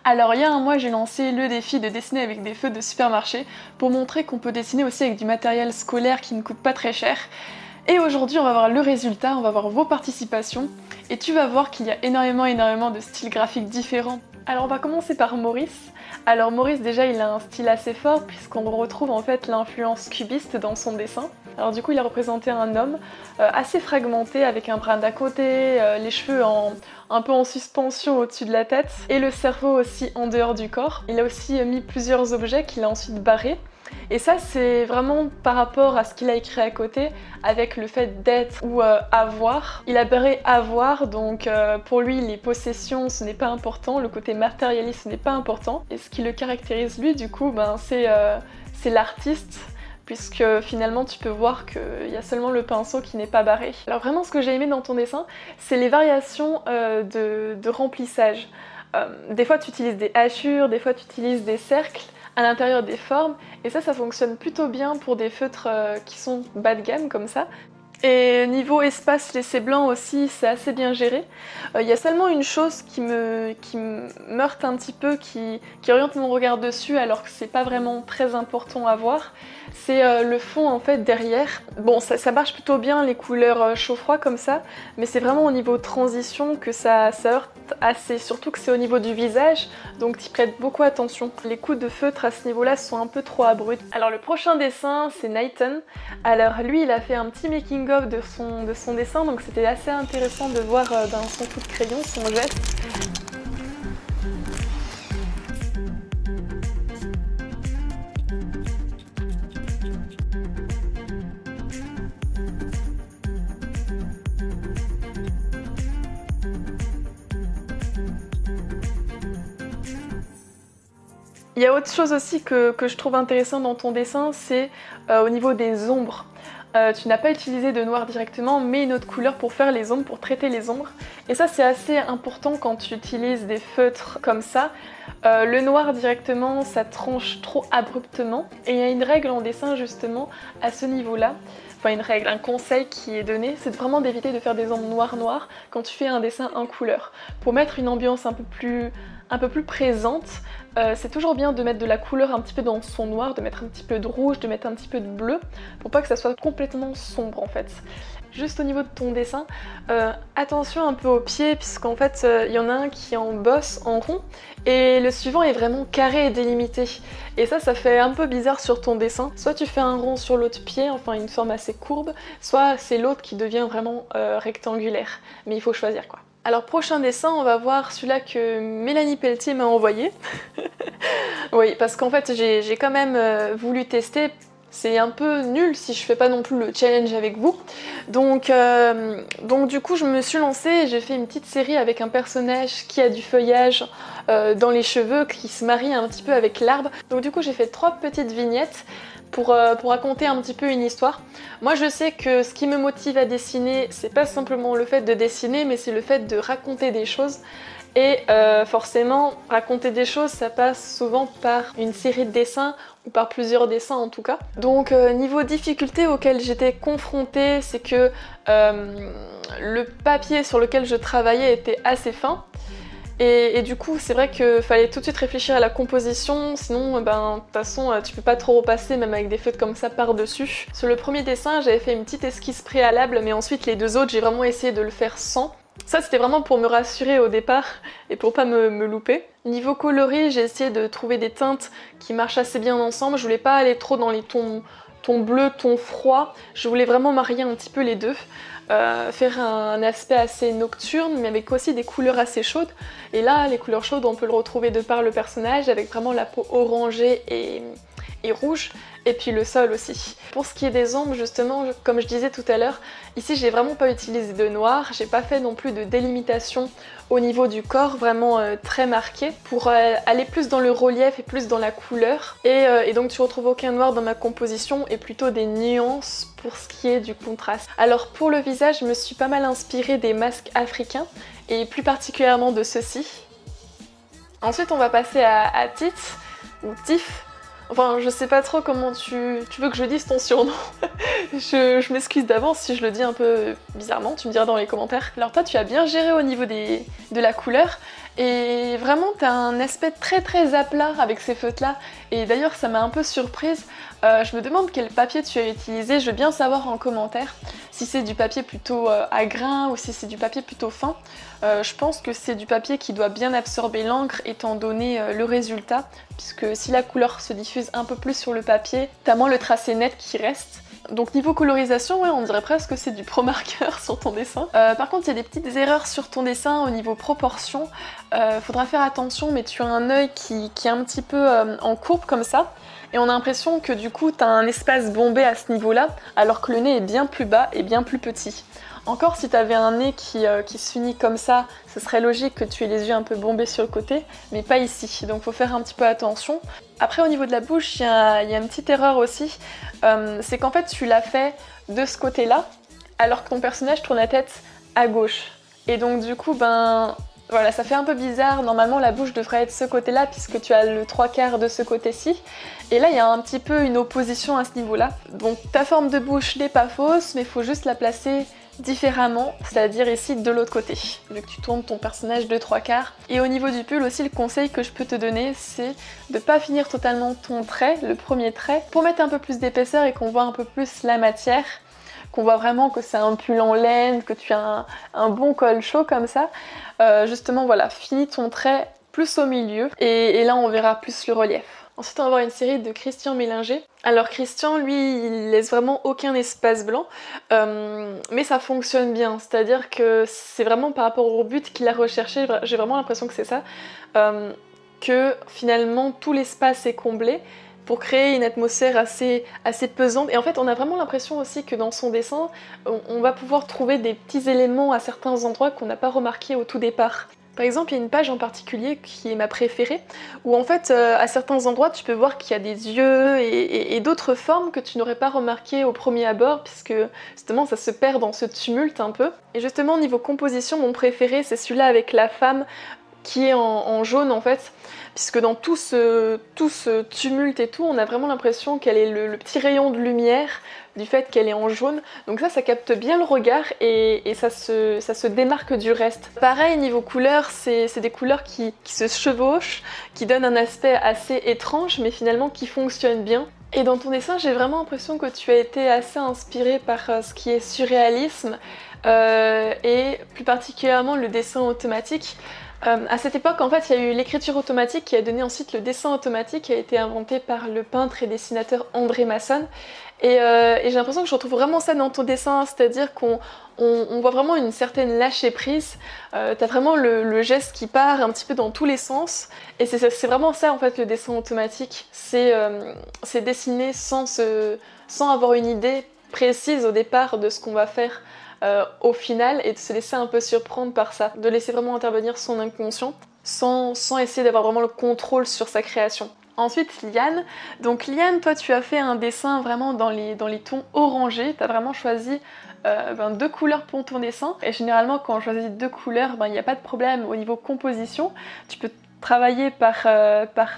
Alors il y a un mois, j'ai lancé le défi de dessiner avec des feutres de supermarché pour montrer qu'on peut dessiner aussi avec du matériel scolaire qui ne coûte pas très cher. Et aujourd'hui, on va voir le résultat, on va voir vos participations et tu vas voir qu'il y a énormément de styles graphiques différents. Alors on va commencer par Maurice. Alors Maurice déjà il a un style assez fort puisqu'on retrouve en fait l'influence cubiste dans son dessin. Alors du coup il a représenté un homme assez fragmenté avec un bras d'à côté, les cheveux un peu en suspension au-dessus de la tête et le cerveau aussi en dehors du corps. Il a aussi mis plusieurs objets qu'il a ensuite barrés. Et ça c'est vraiment par rapport à ce qu'il a écrit à côté avec le fait d'être ou avoir. Il a barré avoir, donc pour lui les possessions ce n'est pas important, le côté matérialiste ce n'est pas important. Et ce qui le caractérise lui du coup c'est l'artiste, puisque finalement tu peux voir qu'il y a seulement le pinceau qui n'est pas barré. Alors vraiment ce que j'ai aimé dans ton dessin c'est les variations de remplissage. Des fois tu utilises des hachures, des fois tu utilises des cercles à l'intérieur des formes et ça fonctionne plutôt bien pour des feutres qui sont bas de gamme comme ça. Et niveau espace laissé blanc aussi, c'est assez bien géré. Il y a seulement une chose qui me meurte un petit peu, qui oriente mon regard dessus alors que c'est pas vraiment très important à voir. C'est le fond en fait derrière. Bon, ça marche plutôt bien les couleurs chaud-froid comme ça, mais c'est vraiment au niveau transition que ça heurte assez, surtout que c'est au niveau du visage, donc t'y prêtes beaucoup attention. Les coups de feutre à ce niveau-là sont un peu trop abrupts. Alors le prochain dessin, c'est Nathan. Alors lui, il a fait un petit making-of de son dessin, donc c'était assez intéressant de voir dans son coup de crayon, son geste. Il y a autre chose aussi que je trouve intéressant dans ton dessin, c'est au niveau des ombres. Tu n'as pas utilisé de noir directement, mais une autre couleur pour faire les ombres, pour traiter les ombres. Et ça c'est assez important quand tu utilises des feutres comme ça. Le noir directement, ça tranche trop abruptement. Et il y a une règle en dessin justement à ce niveau-là. Enfin une règle, un conseil qui est donné, c'est vraiment d'éviter de faire des ombres noires quand tu fais un dessin en couleur. Pour mettre une ambiance un peu plus présente, c'est toujours bien de mettre de la couleur un petit peu dans son noir, de mettre un petit peu de rouge, de mettre un petit peu de bleu, pour pas que ça soit complètement sombre en fait. Juste au niveau de ton dessin, attention un peu aux pieds, puisqu'en fait il y en a un qui en bosse en rond, et le suivant est vraiment carré et délimité. Et ça fait un peu bizarre sur ton dessin. Soit tu fais un rond sur l'autre pied, enfin une forme assez courbe, soit c'est l'autre qui devient vraiment rectangulaire. Mais il faut choisir quoi. Alors prochain dessin, on va voir celui-là que Mélanie Pelletier m'a envoyé. Oui, parce qu'en fait j'ai quand même voulu tester. C'est un peu nul si je fais pas non plus le challenge avec vous. Donc du coup je me suis lancée et j'ai fait une petite série avec un personnage qui a du feuillage dans les cheveux, qui se marie un petit peu avec l'arbre. Donc du coup j'ai fait 3 petites vignettes pour raconter un petit peu une histoire. Moi je sais que ce qui me motive à dessiner, c'est pas simplement le fait de dessiner, mais c'est le fait de raconter des choses. Et forcément, raconter des choses, ça passe souvent par une série de dessins, ou par plusieurs dessins en tout cas. Donc niveau difficulté auquel j'étais confrontée, c'est que le papier sur lequel je travaillais était assez fin. Et du coup, c'est vrai qu'il fallait tout de suite réfléchir à la composition, sinon, de toute façon, tu peux pas trop repasser, même avec des feutres comme ça par-dessus. Sur le premier dessin, j'avais fait une petite esquisse préalable, mais ensuite les deux autres, j'ai vraiment essayé de le faire sans. Ça, c'était vraiment pour me rassurer au départ et pour pas me louper. Niveau coloris, j'ai essayé de trouver des teintes qui marchent assez bien ensemble. Je voulais pas aller trop dans les tons bleu, ton froid. Je voulais vraiment marier un petit peu les deux. Faire un aspect assez nocturne, mais avec aussi des couleurs assez chaudes. Et là, les couleurs chaudes, on peut le retrouver de par le personnage, avec vraiment la peau orangée et rouge, et puis le sol aussi. Pour ce qui est des ombres, justement, comme je disais tout à l'heure, ici j'ai vraiment pas utilisé de noir, j'ai pas fait non plus de délimitation au niveau du corps, vraiment très marqué, pour aller plus dans le relief et plus dans la couleur. Et donc tu retrouves aucun noir dans ma composition, et plutôt des nuances pour ce qui est du contraste. Alors pour le visage, je me suis pas mal inspirée des masques africains, et plus particulièrement de ceux-ci. Ensuite on va passer à Tits, ou Tiff. Enfin, je sais pas trop comment tu veux que je dise ton surnom. je m'excuse d'avance si je le dis un peu bizarrement, tu me diras dans les commentaires. Alors toi, tu as bien géré au niveau de la couleur, et vraiment, t'as un aspect très très à plat avec ces feutres-là. Et d'ailleurs, ça m'a un peu surprise. Je me demande quel papier tu as utilisé, je veux bien savoir en commentaire si c'est du papier plutôt à grains ou si c'est du papier plutôt fin. Je pense que c'est du papier qui doit bien absorber l'encre étant donné le résultat, puisque si la couleur se diffuse un peu plus sur le papier, t'as moins le tracé net qui reste. Donc niveau colorisation, ouais, on dirait presque que c'est du pro marqueur sur ton dessin. Par contre, il y a des petites erreurs sur ton dessin au niveau proportion. Faudra faire attention, mais tu as un œil qui est un petit peu en courbe comme ça. Et on a l'impression que du coup, tu as un espace bombé à ce niveau-là, alors que le nez est bien plus bas et bien plus petit. Encore, si tu avais un nez qui s'unit comme ça, ce serait logique que tu aies les yeux un peu bombés sur le côté, mais pas ici, donc faut faire un petit peu attention. Après, au niveau de la bouche, il y a une petite erreur aussi, c'est qu'en fait tu l'as fait de ce côté-là, alors que ton personnage tourne la tête à gauche. Et donc du coup, ben voilà, ça fait un peu bizarre. Normalement la bouche devrait être ce côté-là puisque tu as le 3/4 de ce côté-ci. Et là il y a un petit peu une opposition à ce niveau-là. Donc ta forme de bouche n'est pas fausse, mais il faut juste la placer différemment, c'est-à-dire ici de l'autre côté, vu que tu tournes ton personnage de 3/4. Et au niveau du pull aussi, le conseil que je peux te donner, c'est de pas finir totalement ton trait, le premier trait, pour mettre un peu plus d'épaisseur et qu'on voit un peu plus la matière, qu'on voit vraiment que c'est un pull en laine, que tu as un bon col chaud comme ça. Justement voilà, finis ton trait plus au milieu et là on verra plus le relief. Ensuite on va avoir une série de Christian Mélinger. Alors Christian, lui, il laisse vraiment aucun espace blanc, mais ça fonctionne bien, c'est-à-dire que c'est vraiment par rapport au but qu'il a recherché, j'ai vraiment l'impression que c'est ça, que finalement tout l'espace est comblé pour créer une atmosphère assez pesante. Et en fait, on a vraiment l'impression aussi que dans son dessin, on va pouvoir trouver des petits éléments à certains endroits qu'on n'a pas remarqué au tout départ. Par exemple, il y a une page en particulier qui est ma préférée, où en fait, à certains endroits, tu peux voir qu'il y a des yeux et d'autres formes que tu n'aurais pas remarqué au premier abord, puisque justement, ça se perd dans ce tumulte un peu. Et justement, au niveau composition, mon préféré, c'est celui-là avec la femme qui est en jaune en fait, puisque dans tout ce tumulte et tout, on a vraiment l'impression qu'elle est le petit rayon de lumière du fait qu'elle est en jaune. Donc ça capte bien le regard et ça se démarque du reste. Pareil, niveau couleurs, c'est des couleurs qui se chevauchent, qui donnent un aspect assez étrange, mais finalement qui fonctionnent bien. Et dans ton dessin, j'ai vraiment l'impression que tu as été assez inspirée par ce qui est surréalisme, et plus particulièrement le dessin automatique. À cette époque, en fait, il y a eu l'écriture automatique qui a donné ensuite le dessin automatique qui a été inventé par le peintre et dessinateur André Masson. Et j'ai l'impression que je retrouve vraiment ça dans ton dessin, c'est-à-dire qu'on voit vraiment une certaine lâcher prise. T'as vraiment le geste qui part un petit peu dans tous les sens. Et c'est vraiment ça en fait le dessin automatique. C'est dessiner sans avoir une idée précise au départ de ce qu'on va faire au final, et de se laisser un peu surprendre par ça, de laisser vraiment intervenir son inconscient sans essayer d'avoir vraiment le contrôle sur sa création. Ensuite Liane, donc Liane, toi tu as fait un dessin vraiment dans les tons orangés, tu as vraiment choisi 2 couleurs pour ton dessin, et généralement quand on choisit 2 couleurs, il n'y a pas de problème au niveau composition, tu peux travailler par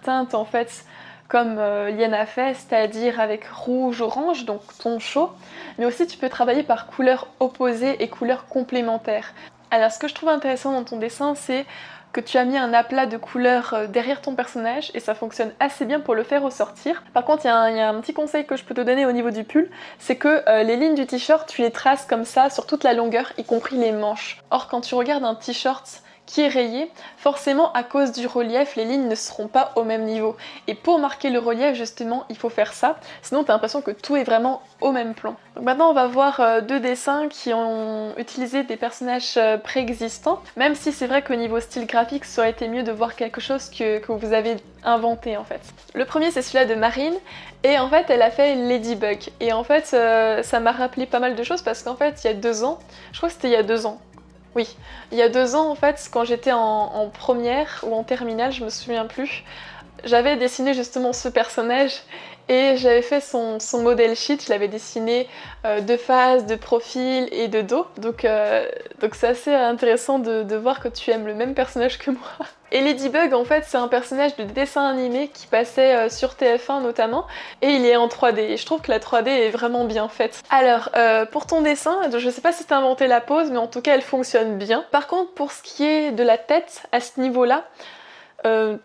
teinte en fait, comme Liane a fait, c'est-à-dire avec rouge-orange, donc ton chaud, mais aussi tu peux travailler par couleurs opposées et couleurs complémentaires. Alors ce que je trouve intéressant dans ton dessin, c'est que tu as mis un aplat de couleurs derrière ton personnage et ça fonctionne assez bien pour le faire ressortir. Par contre, il y a un petit conseil que je peux te donner au niveau du pull, c'est que les lignes du t-shirt, tu les traces comme ça sur toute la longueur, y compris les manches. Or, quand tu regardes un t-shirt qui est rayé, forcément à cause du relief, les lignes ne seront pas au même niveau. Et pour marquer le relief, justement, il faut faire ça, sinon t'as l'impression que tout est vraiment au même plan. Donc maintenant on va voir 2 dessins qui ont utilisé des personnages préexistants, même si c'est vrai qu'au niveau style graphique, ça aurait été mieux de voir quelque chose que vous avez inventé en fait. Le premier c'est celui-là de Marine, et en fait elle a fait Ladybug. Et en fait ça m'a rappelé pas mal de choses parce qu'en fait il y a 2 ans, je crois que c'était il y a 2 ans, oui, il y a 2 ans en fait, quand j'étais en première ou en terminale, je me souviens plus, j'avais dessiné justement ce personnage et j'avais fait son model sheet, je l'avais dessiné de face, de profil et de dos, donc c'est assez intéressant de voir que tu aimes le même personnage que moi. Et Ladybug, en fait, c'est un personnage de dessin animé qui passait sur TF1 notamment, et il est en 3D. Et je trouve que la 3D est vraiment bien faite. Alors, pour ton dessin, je sais pas si t'as inventé la pose, mais en tout cas, elle fonctionne bien. Par contre, pour ce qui est de la tête, à ce niveau-là,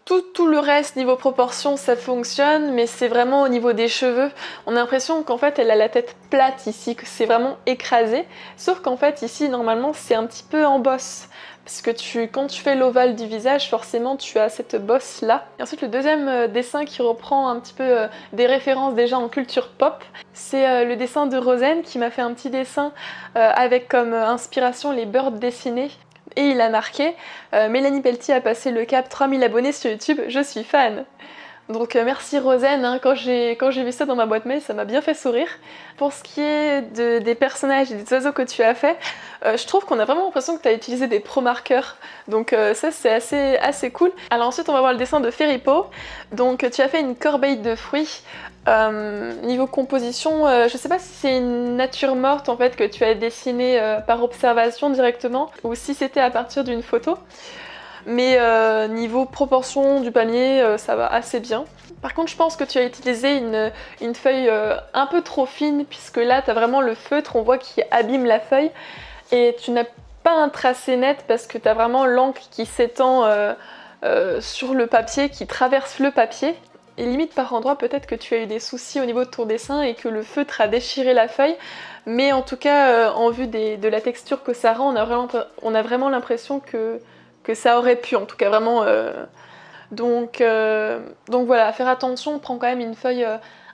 tout le reste, niveau proportion, ça fonctionne, mais c'est vraiment au niveau des cheveux. On a l'impression qu'en fait, elle a la tête plate ici, que c'est vraiment écrasé. Sauf qu'en fait, ici, normalement, c'est un petit peu en bosse. Parce que quand tu fais l'ovale du visage, forcément, tu as cette bosse-là. Et ensuite, le deuxième dessin qui reprend un petit peu des références déjà en culture pop, c'est le dessin de Rosen qui m'a fait un petit dessin avec comme inspiration les birds dessinés. Et il a marqué Mélanie Pelletier a passé le cap 3000 abonnés sur YouTube, je suis fan. Donc merci Rosen, hein, quand j'ai vu ça dans ma boîte mail, ça m'a bien fait sourire. Pour ce qui est des personnages et des oiseaux que tu as fait, je trouve qu'on a vraiment l'impression que tu as utilisé des pro-marqueurs. Donc ça c'est assez cool. Alors ensuite on va voir le dessin de Feripo. Donc tu as fait une corbeille de fruits. Niveau composition, je sais pas si c'est une nature morte en fait que tu as dessinée par observation directement ou si c'était à partir d'une photo. Mais niveau proportion du panier, ça va assez bien. Par contre, je pense que tu as utilisé une feuille un peu trop fine puisque là, tu as vraiment le feutre, on voit qu'il abîme la feuille et tu n'as pas un tracé net parce que tu as vraiment l'encre qui s'étend sur le papier, qui traverse le papier. Et limite par endroit, peut-être que tu as eu des soucis au niveau de ton dessin et que le feutre a déchiré la feuille. Mais en tout cas, en vue de la texture que ça rend, on a vraiment l'impression que ça aurait pu, en tout cas vraiment. Donc voilà, faire attention, on prend quand même une feuille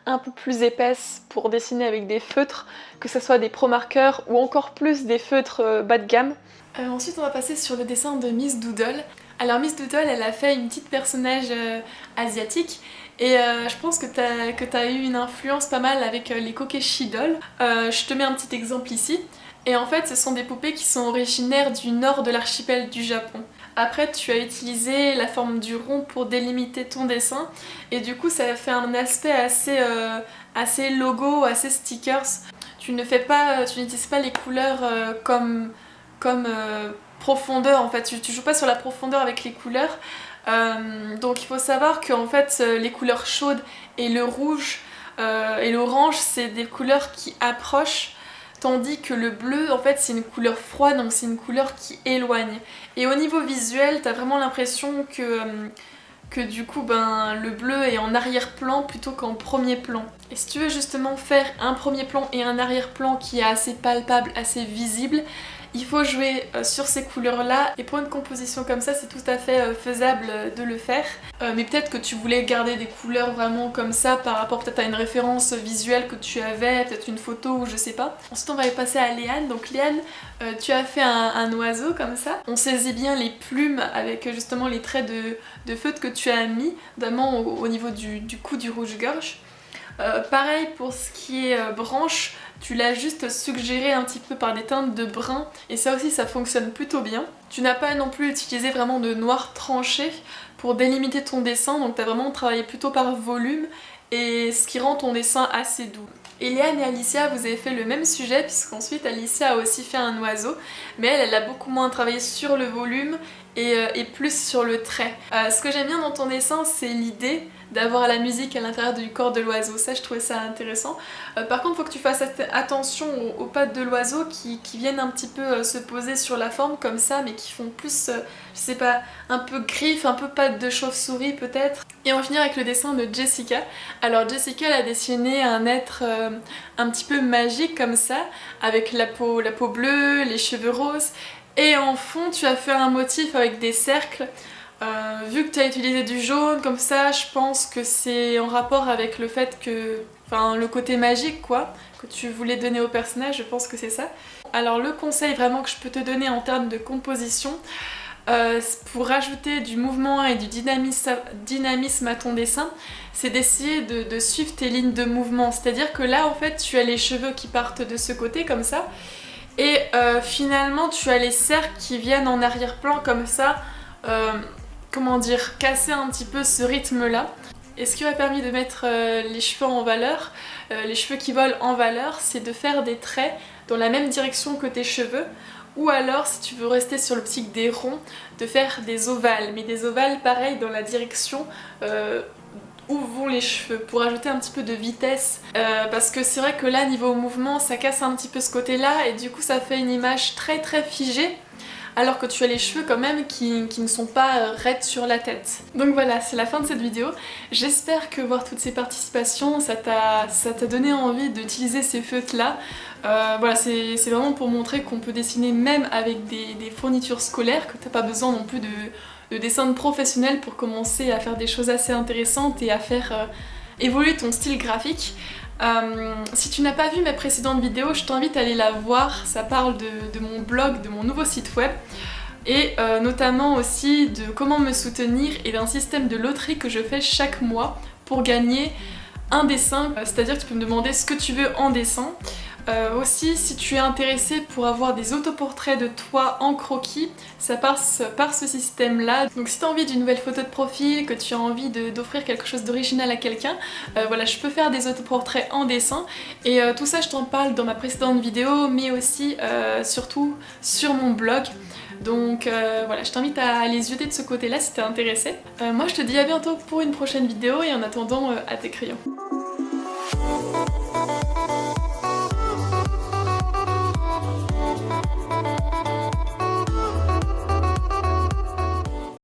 un peu plus épaisse pour dessiner avec des feutres, que ce soit des pro-marqueurs ou encore plus des feutres bas de gamme. Ensuite on va passer sur le dessin de Miss Doodle. Alors Miss Doodle, elle a fait une petite personnage asiatique et je pense que t'as eu une influence pas mal avec les Kokeshi Dolls. Je te mets un petit exemple ici. Et en fait, ce sont des poupées qui sont originaires du nord de l'archipel du Japon. Après, tu as utilisé la forme du rond pour délimiter ton dessin et du coup, ça fait un aspect assez logo, assez stickers. Tu n'utilises pas les couleurs comme profondeur en fait. Tu joues pas sur la profondeur avec les couleurs. Donc il faut savoir que en fait, les couleurs chaudes et le rouge et l'orange, c'est des couleurs qui approchent. Tandis que le bleu, en fait, c'est une couleur froide, donc c'est une couleur qui éloigne. Et au niveau visuel, t'as vraiment l'impression que du coup, le bleu est en arrière-plan plutôt qu'en premier plan. Et si tu veux justement faire un premier plan et un arrière-plan qui est assez palpable, assez visible, il faut jouer sur ces couleurs-là et pour une composition comme ça, c'est tout à fait faisable de le faire. Mais peut-être que tu voulais garder des couleurs vraiment comme ça par rapport peut-être à une référence visuelle que tu avais, peut-être une photo ou je sais pas. Ensuite on va passer à Léane. Donc Léane, tu as fait un oiseau comme ça. On saisit bien les plumes avec justement les traits de feutre que tu as mis, notamment au niveau du cou du rouge-gorge. Pareil pour ce qui est branche, tu l'as juste suggéré un petit peu par des teintes de brun et ça aussi ça fonctionne plutôt bien. Tu n'as pas non plus utilisé vraiment de noir tranché pour délimiter ton dessin, donc tu as vraiment travaillé plutôt par volume et ce qui rend ton dessin assez doux. Eliane et Alicia, vous avez fait le même sujet puisqu'ensuite Alicia a aussi fait un oiseau, mais elle a beaucoup moins travaillé sur le volume et plus sur le trait. Ce que j'aime bien dans ton dessin, c'est l'idée d'avoir la musique à l'intérieur du corps de l'oiseau, ça je trouvais ça intéressant. Par contre, il faut que tu fasses attention aux pattes de l'oiseau qui viennent un petit peu se poser sur la forme comme ça, mais qui font plus, je sais pas, un peu griffes, un peu pattes de chauve-souris peut-être. Et on va finir avec le dessin de Jessica. Alors Jessica, elle a dessiné un être un petit peu magique comme ça, avec la peau bleue, les cheveux roses, et en fond tu as fait un motif avec des cercles. Vu que tu as utilisé du jaune comme ça, je pense que c'est en rapport avec le fait que... Enfin, le côté magique quoi, que tu voulais donner au personnage, je pense que c'est ça. Alors le conseil vraiment que je peux te donner en termes de composition, pour rajouter du mouvement et du dynamisme à ton dessin, c'est d'essayer de suivre tes lignes de mouvement. C'est-à-dire que là en fait tu as les cheveux qui partent de ce côté comme ça, et finalement tu as les cercles qui viennent en arrière-plan comme ça, comment dire, casser un petit peu ce rythme là. Et ce qui m'a permis de mettre les cheveux en valeur, les cheveux qui volent en valeur, c'est de faire des traits dans la même direction que tes cheveux, Ou alors, si tu veux rester sur l'optique des ronds, de faire des ovales. Mais des ovales, pareil, dans la direction où vont les cheveux, pour ajouter un petit peu de vitesse. Parce que c'est vrai que là, niveau mouvement, ça casse un petit peu ce côté-là, et du coup, ça fait une image très très figée. Alors que tu as les cheveux quand même qui ne sont pas raides sur la tête. Donc voilà, c'est la fin de cette vidéo. J'espère que voir toutes ces participations, ça t'a donné envie d'utiliser ces feutres là. Voilà, c'est vraiment pour montrer qu'on peut dessiner même avec des fournitures scolaires, que t'as pas besoin non plus de dessin professionnel pour commencer à faire des choses assez intéressantes et à faire évoluer ton style graphique. Si tu n'as pas vu mes précédentes vidéos, je t'invite à aller la voir. Ça parle de mon blog, de mon nouveau site web, et notamment aussi de comment me soutenir et d'un système de loterie que je fais chaque mois pour gagner un dessin. C'est-à-dire que tu peux me demander ce que tu veux en dessin. Aussi, si tu es intéressé pour avoir des autoportraits de toi en croquis, ça passe par ce système-là. Donc si tu as envie d'une nouvelle photo de profil, que tu as envie d'offrir quelque chose d'original à quelqu'un, voilà, je peux faire des autoportraits en dessin. Et tout ça, je t'en parle dans ma précédente vidéo, mais aussi surtout sur mon blog. Donc voilà, je t'invite à aller zioter de ce côté-là si t'es intéressé. Moi, je te dis à bientôt pour une prochaine vidéo, et en attendant, à tes crayons.